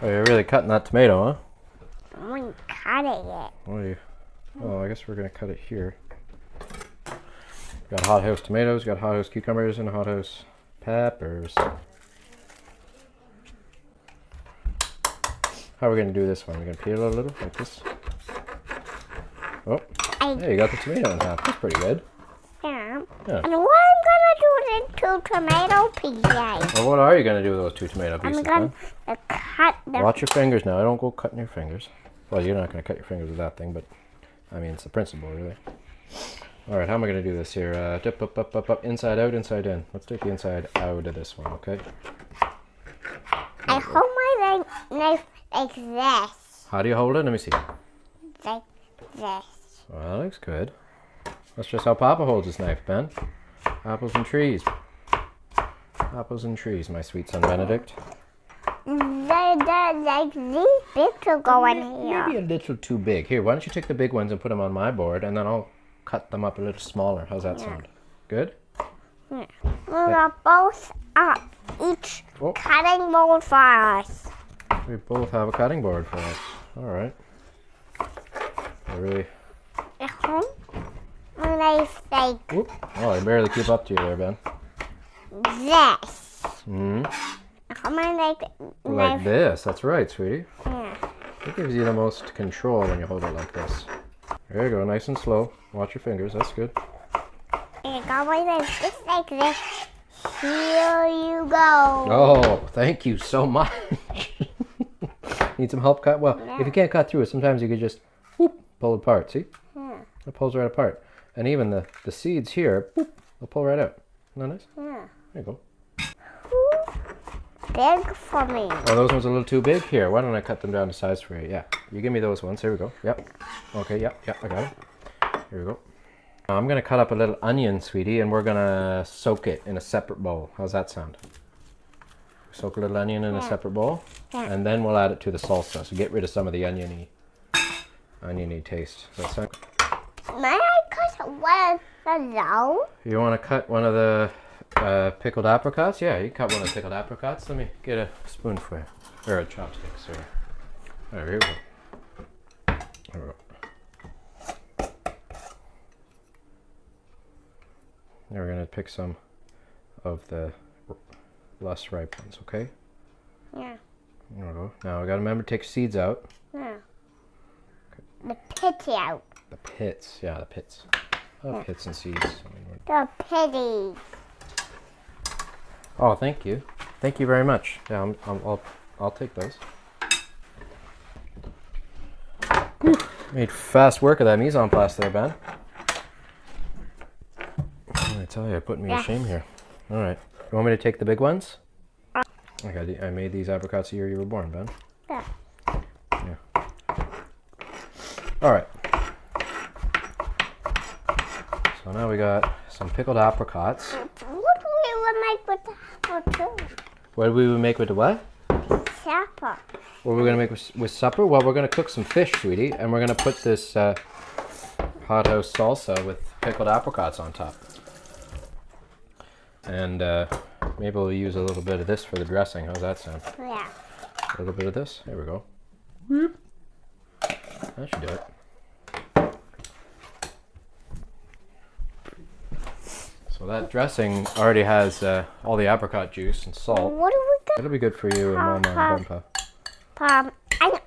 Oh, you're really cutting that tomato, huh? I'm cutting it. What are you? Oh, I guess we're gonna cut it here. Got hothouse tomatoes, got hothouse cucumbers, and hothouse peppers. How are we gonna do this one? We're gonna peel it a little like this. Oh, hey, you got the tomato in half. That's pretty good. Yeah. Yeah. And what I'm gonna do with the 2 tomato pieces? Well, what are you gonna do with those 2 tomato pieces, I'm gonna then? cut them. Watch your fingers now. Don't go cutting your fingers. Well, you're not gonna cut your fingers with that thing, but I mean, it's the principle, really. All right, how am I gonna do this here? Dip, up, inside out, inside in. Let's take the inside out of this one, okay? I hold my knife like this. How do you hold it? Let me see. Like this. Well, that looks good. That's just how Papa holds his knife, Ben. Apples and trees. Apples and trees, my sweet son Benedict. Like these big to go in here. Maybe a little too big. Here, why don't you take the big ones and put them on my board, and then I'll cut them up a little smaller. How's that sound? Good? Yeah. We got both each cutting board for us. We both have a cutting board for us. All right. I really... My knife like Whoop. Oh, I barely keep up to you there, Ben. this. Hmm. My Like knife. this. That's right, sweetie. Yeah. It gives you the most control when you hold it like this. There you go, nice and slow. Watch your fingers. That's good. I got my knife just like this. Here you go. Oh, thank you so much. Need some help cut? Well, if you can't cut through it, sometimes you could just whoop, pull it apart. See? Yeah. It pulls right apart. And even the seeds here, whoop, they'll pull right out. Isn't that nice? Yeah. There you go. Big for me. Oh, those ones are a little too big? Here, why don't I cut them down to size for you? Yeah. You give me those ones. Here we go. Yep. Okay, yep, I got it. Here we go. I'm going to cut up a little onion, sweetie, and we're going to soak it in a separate bowl. How's that sound? Soak a little onion in a separate bowl, and then we'll add it to the salsa. So get rid of some of the oniony taste. Does that sound? May I cut one of those? You want to cut one of the pickled apricots? Yeah, you cut one of the pickled apricots. Let me get a spoon for you, or a chopstick, sorry. All right, here we go. There we go. Now we're going to pick some of the less ripe ones, okay? Yeah. There we go. Now we got to remember to take seeds out. Yeah. The pits out. The pits, yeah, the pits. Oh, pits and seeds. The pitty. Oh, thank you. Thank you very much. Yeah, I'll take those. Whew. Made fast work of that mise en place there, Ben. I tell you, it put me to shame here. All right. You want me to take the big ones? Okay, I made these apricots the year you were born, Ben. Yeah. Yeah. All right. So now we got some pickled apricots. What do we make with the apple? What do we make with the what? Supper. What we're gonna make with supper? Well, we're gonna cook some fish, sweetie, and we're gonna put this hothouse salsa with pickled apricots on top. And maybe we'll use a little bit of this for the dressing. How's that sound? Yeah. A little bit of this. There we go. That should do it. So that dressing already has all the apricot juice and salt. What do we got? It'll be good for you and Mama and Grandpa. I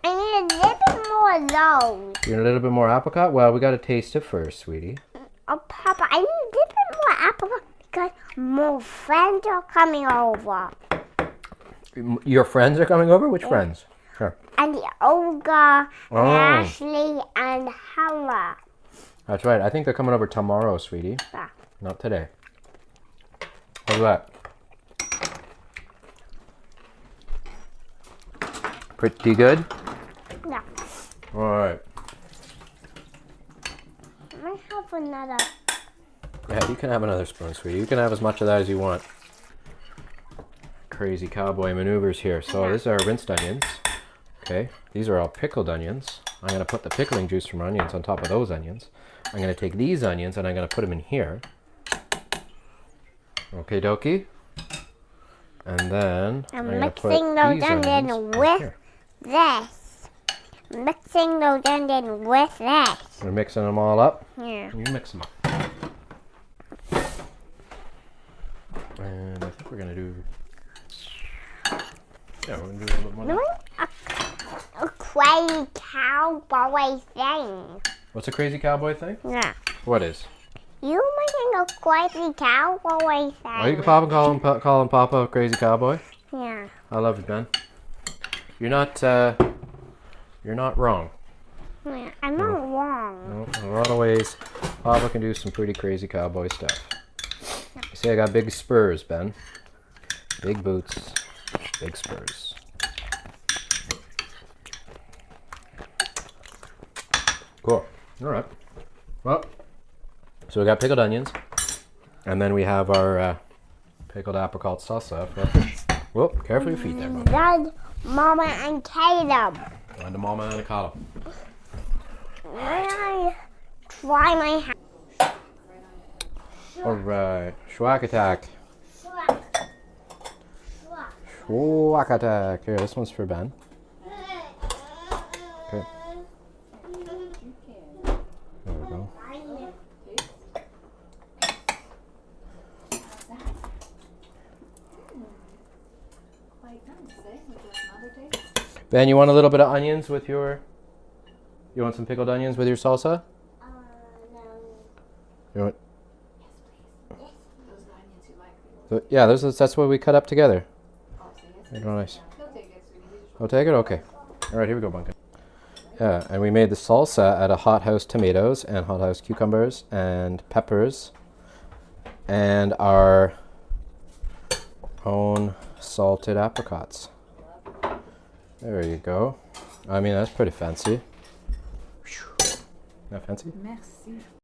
need a little bit more of those. You need a little bit more apricot? Well, we got to taste it first, sweetie. Oh, Papa, I need a little bit more apricot because more friends are coming over. Your friends are coming over? Which friends? Sure. And Olga, and Ashley, and Hannah. That's right. I think they're coming over tomorrow, sweetie. Yeah. Not today. How's that? Pretty good? Yeah. All right. I have another. Yeah, you can have another spoon, sweetie. You can have as much of that as you want. Crazy cowboy maneuvers here. So these are rinsed onions. Okay. These are all pickled onions. I'm going to put the pickling juice from onions on top of those onions. I'm going to take these onions and I'm going to put them in here. Okay, dokie. And then I'm mixing those onions with this. Mixing those onions with this. We're mixing them all up. Yeah. You mix them up. And I think we're gonna do. Yeah, we're gonna do a little bit more. Doing a crazy cowboy thing. What's a crazy cowboy thing? Yeah. What is? You making a crazy cowboy thing. Oh, you can call him Papa a crazy cowboy. Yeah. I love you, Ben. You're not wrong. Yeah. I'm not wrong. No, in a lot of ways, Papa can do some pretty crazy cowboy stuff. You see, I got big spurs, Ben. Big boots, big spurs. Cool. All right. Well, so we got pickled onions, and then we have our pickled apricot salsa. Whoop! Careful your feet there, bud. Dad, Mama, and Caleb. And the mama and the column. May I try my hand? All right. Schwack attack. Schwack attack. Here, this one's for Ben. Okay. There we go. Ben, you want a little bit of onions with your... You want some pickled onions with your salsa? No. You want... Those onions you like. So, yeah, that's what we cut up together. Oh, so yes. They're nice. He'll take it, sweetie. I'll take it? Okay. All right, here we go, Bunkin. Yeah, and we made the salsa out of Hothouse tomatoes and Hothouse cucumbers and peppers and our own salted apricots. There you go. I mean, that's pretty fancy. Not fancy? Merci.